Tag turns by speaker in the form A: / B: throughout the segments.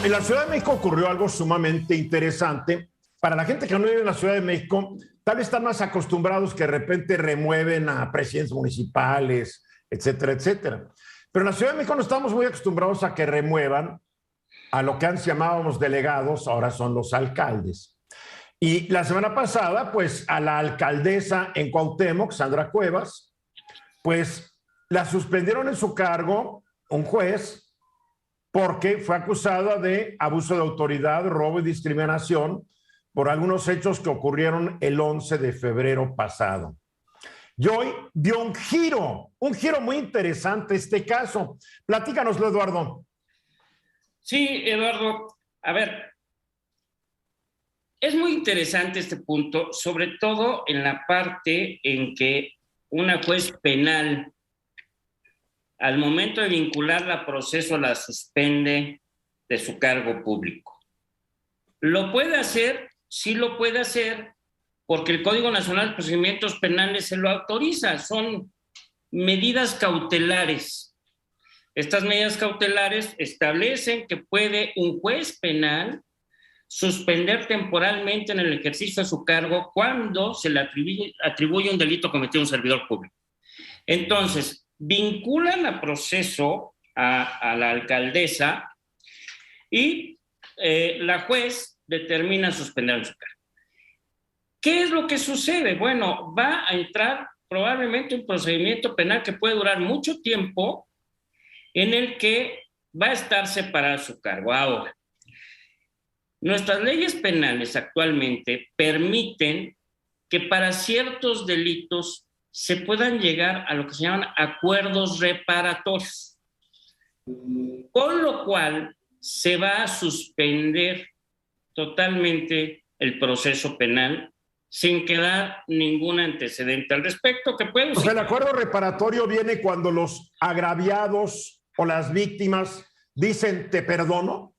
A: en la Ciudad de México ocurrió algo sumamente interesante. Para la gente que no vive en la Ciudad de México, tal vez están más acostumbrados que de repente remueven a presidentes municipales, etcétera, etcétera. Pero en la Ciudad de México no estamos muy acostumbrados a que remuevan a lo que antes llamábamos delegados, ahora son los alcaldes. Y la semana pasada, pues a la alcaldesa en Cuauhtémoc, Sandra Cuevas, pues la suspendieron en su cargo un juez porque fue acusada de abuso de autoridad, robo y discriminación por algunos hechos que ocurrieron el 11 de febrero pasado. Y hoy dio un giro muy interesante este caso. Platícanoslo, Eduardo.
B: Sí, Eduardo, a ver, es muy interesante este punto, sobre todo en la parte en que una juez penal, al momento de vincularla a proceso, la suspende de su cargo público. ¿Lo puede hacer? Sí lo puede hacer, porque el Código Nacional de Procedimientos Penales se lo autoriza. Son medidas cautelares. Estas medidas cautelares establecen que puede un juez penal suspender temporalmente en el ejercicio de su cargo cuando se le atribuye un delito cometido a un servidor público. Entonces, vinculan a proceso a la alcaldesa y la juez determina suspender en su cargo. ¿Qué es lo que sucede? Bueno, va a entrar probablemente un procedimiento penal que puede durar mucho tiempo, en el que va a estar separado su cargo. Ahora, nuestras leyes penales actualmente permiten que para ciertos delitos se puedan llegar a lo que se llaman acuerdos reparatorios, con lo cual se va a suspender totalmente el proceso penal sin quedar ningún antecedente al respecto que puede...
A: O sea, el acuerdo reparatorio viene cuando los agraviados o las víctimas dicen te perdono.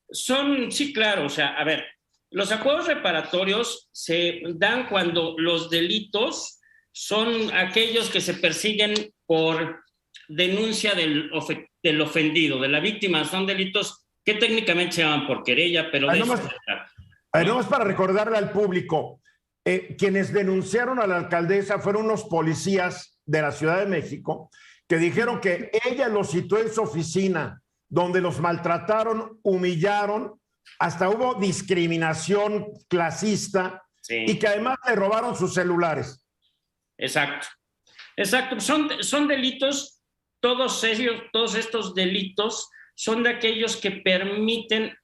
B: Sí, claro, o sea, a ver, los acuerdos reparatorios se dan cuando los delitos son aquellos que se persiguen por denuncia del ofendido, de la víctima. Son delitos que técnicamente se llaman por querella, pero de eso se trata, ¿no?
A: No es para recordarle al público, quienes denunciaron a la alcaldesa fueron unos policías de la Ciudad de México que dijeron que ella los citó en su oficina, donde los maltrataron, humillaron, hasta hubo discriminación clasista, sí, y que además le robaron sus celulares.
B: Exacto. Son delitos, todos estos delitos son de aquellos que permiten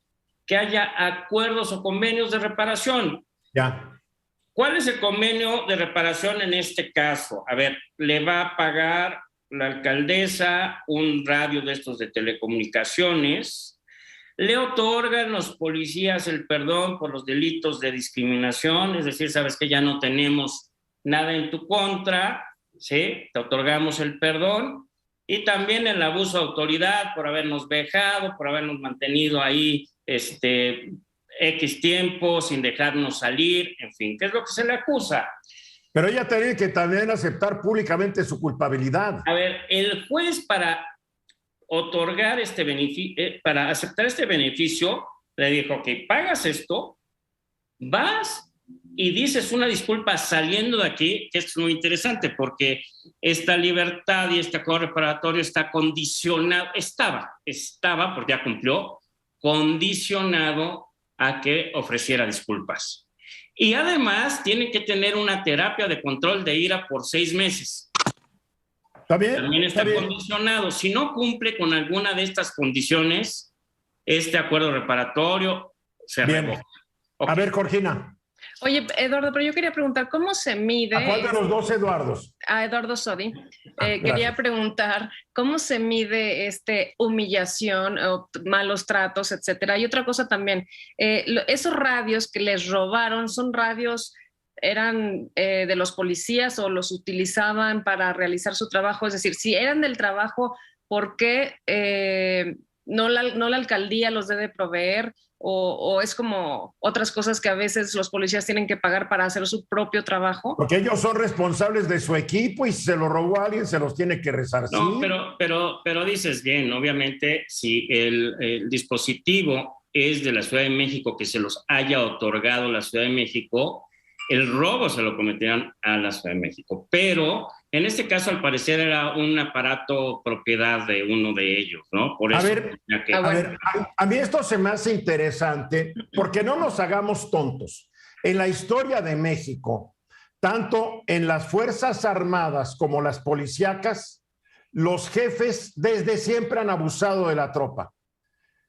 B: que haya acuerdos o convenios de reparación.
A: Ya.
B: ¿Cuál es el convenio de reparación en este caso? A ver, le va a pagar la alcaldesa un radio de estos de telecomunicaciones, le otorgan los policías el perdón por los delitos de discriminación, es decir, sabes que ya no tenemos nada en tu contra, ¿sí? Te otorgamos el perdón, y también el abuso de autoridad por habernos vejado, por habernos mantenido ahí X tiempo sin dejarnos salir, en fin, ¿qué es lo que se le acusa?
A: Pero ella tiene que también aceptar públicamente su culpabilidad.
B: A ver, el juez para otorgar este beneficio, para aceptar este beneficio, le dijo que pagas esto, vas y dices una disculpa saliendo de aquí, que esto es muy interesante porque esta libertad y este acuerdo reparatorio está condicionado, estaba, porque ya cumplió, condicionado a que ofreciera disculpas. Y además tiene que tener una terapia de control de ira por 6 meses. También está condicionado. Si no cumple con alguna de estas condiciones, este acuerdo reparatorio se revoca.
A: Okay. A ver, Georgina.
C: Oye, Eduardo, pero yo quería preguntar, ¿cómo se mide?
A: ¿A cuál de los dos Eduardos?
C: A Eduardo Sodi. Quería preguntar, ¿cómo se mide humillación o malos tratos, etcétera? Y otra cosa también, esos radios que les robaron, ¿son radios, eran de los policías o los utilizaban para realizar su trabajo? Es decir, si eran del trabajo, ¿por qué no la alcaldía los debe proveer, o es como otras cosas que a veces los policías tienen que pagar para hacer su propio trabajo.
A: Porque ellos son responsables de su equipo y si se lo robó a alguien, se los tiene que resarcir.
B: No, pero dices bien, obviamente, si el dispositivo es de la Ciudad de México, que se los haya otorgado la Ciudad de México, el robo se lo cometían a la Ciudad de México. Pero en este caso, al parecer, era un aparato propiedad de uno de ellos, ¿no? Por eso.
A: A mí esto se me hace interesante porque no nos hagamos tontos. En la historia de México, tanto en las Fuerzas Armadas como las policíacas, los jefes desde siempre han abusado de la tropa.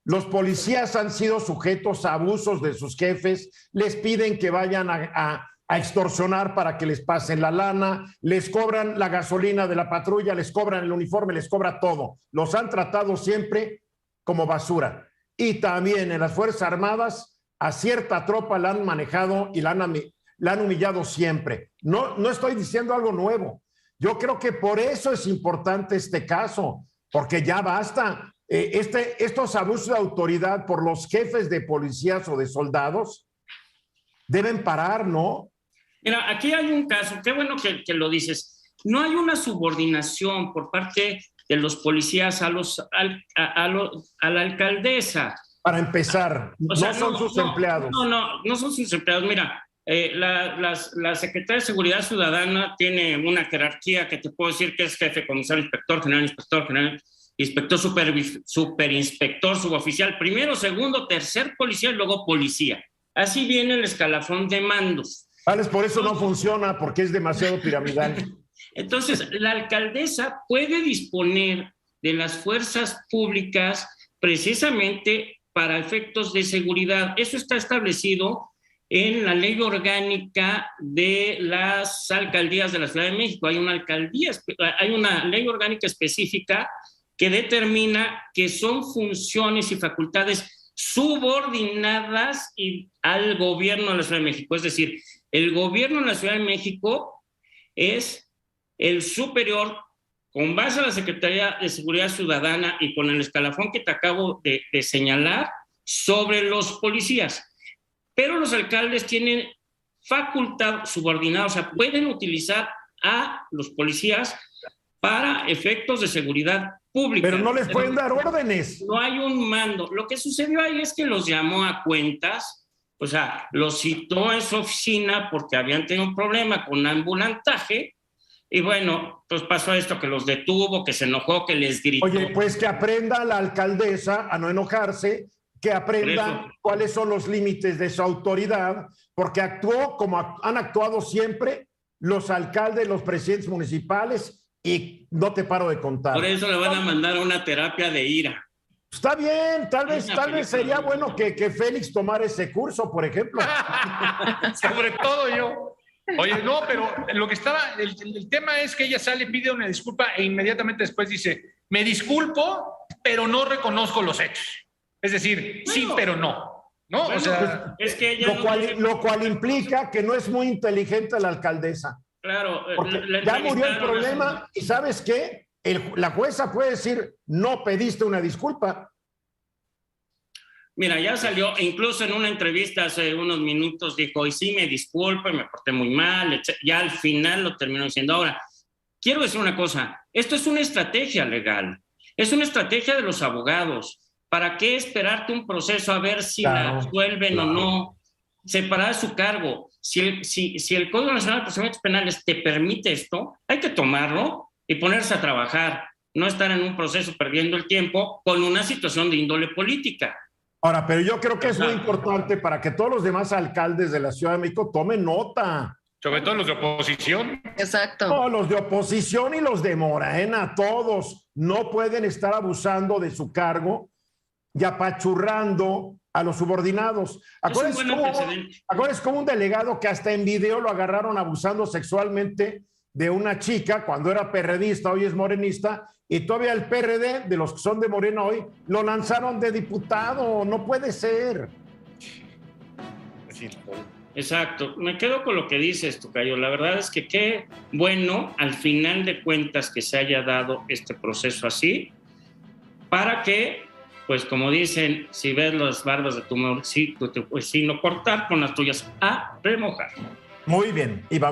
A: Los policías han sido sujetos a abusos de sus jefes, les piden que vayan a extorsionar para que les pasen la lana, les cobran la gasolina de la patrulla, les cobran el uniforme, les cobra todo. Los han tratado siempre como basura. Y también en las Fuerzas Armadas a cierta tropa la han manejado y la han humillado siempre. No estoy diciendo algo nuevo. Yo creo que por eso es importante este caso, porque ya basta. Estos abusos de autoridad por los jefes de policías o de soldados deben parar, ¿no?
B: Mira, aquí hay un caso, qué bueno que lo dices. No hay una subordinación por parte de los policías a la alcaldesa.
A: Para empezar, no son sus empleados.
B: No son sus empleados. Mira, la Secretaría de Seguridad Ciudadana tiene una jerarquía que te puedo decir que es jefe, comisario, inspector general, inspector, superinspector, suboficial, primero, segundo, tercer policía y luego policía. Así viene el escalafón de mandos.
A: Por eso no funciona, porque es demasiado piramidal.
B: Entonces, la alcaldesa puede disponer de las fuerzas públicas precisamente para efectos de seguridad. Eso está establecido en la ley orgánica de las alcaldías de la Ciudad de México. Hay una ley orgánica específica que determina que son funciones y facultades subordinadas al gobierno de la Ciudad de México. Es decir, el gobierno de la Ciudad de México es el superior con base a la Secretaría de Seguridad Ciudadana y con el escalafón que te acabo de señalar sobre los policías. Pero los alcaldes tienen facultad subordinada, o sea, pueden utilizar a los policías para efectos de seguridad pública.
A: Pero no les pueden dar órdenes.
B: No hay un mando. Lo que sucedió ahí es que los llamó a cuentas, o sea, los citó en su oficina porque habían tenido un problema con ambulantaje y bueno, pues pasó esto, que los detuvo, que se enojó, que les gritó.
A: Oye, pues que aprenda la alcaldesa a no enojarse, que aprenda cuáles son los límites de su autoridad, porque actuó como han actuado siempre los alcaldes, los presidentes municipales, y no te paro de contar.
B: Por eso le van a mandar a una terapia de ira.
A: Está bien, tal vez sería bueno que Félix tomara ese curso, por ejemplo.
D: Sobre todo yo. Oye, no, pero lo que estaba, el tema es que ella sale, pide una disculpa e inmediatamente después dice, me disculpo, pero no reconozco los hechos. Es decir, sí, pero no. ¿No?
B: Bueno,
D: o sea,
B: es que ella
A: lo cual implica que no es muy inteligente la alcaldesa.
B: Claro,
A: ya murió el problema y ¿sabes qué? La jueza puede decir, no pediste una disculpa.
B: Mira, ya salió, incluso en una entrevista hace unos minutos dijo, y sí, me disculpo, me porté muy mal, etc. Ya al final lo terminó diciendo. Ahora, quiero decir una cosa, esto es una estrategia legal, es una estrategia de los abogados. ¿Para qué esperarte un proceso a ver si la absuelven o no? Separar su cargo. Si el Código Nacional de Procedimientos Penales te permite esto, hay que tomarlo y ponerse a trabajar, no estar en un proceso perdiendo el tiempo con una situación de índole política.
A: Ahora, pero yo creo que es muy importante para que todos los demás alcaldes de la Ciudad de México tomen nota.
D: Sobre todo los de oposición.
C: Exacto.
A: No, los de oposición y los de Morena, todos no pueden estar abusando de su cargo y apachurrando a los subordinados. ¿Acuerdas como un delegado que hasta en video lo agarraron abusando sexualmente de una chica cuando era perredista, hoy es morenista, y todavía el PRD, de los que son de Morena hoy, lo lanzaron de diputado? No puede ser.
B: Exacto, me quedo con lo que dices, Tocayo. La verdad es que qué bueno, al final de cuentas, que se haya dado este proceso así, para que pues como dicen, si ves las barbas de tu vecino cortar, con las tuyas a remojar.
A: Muy bien, y vamos.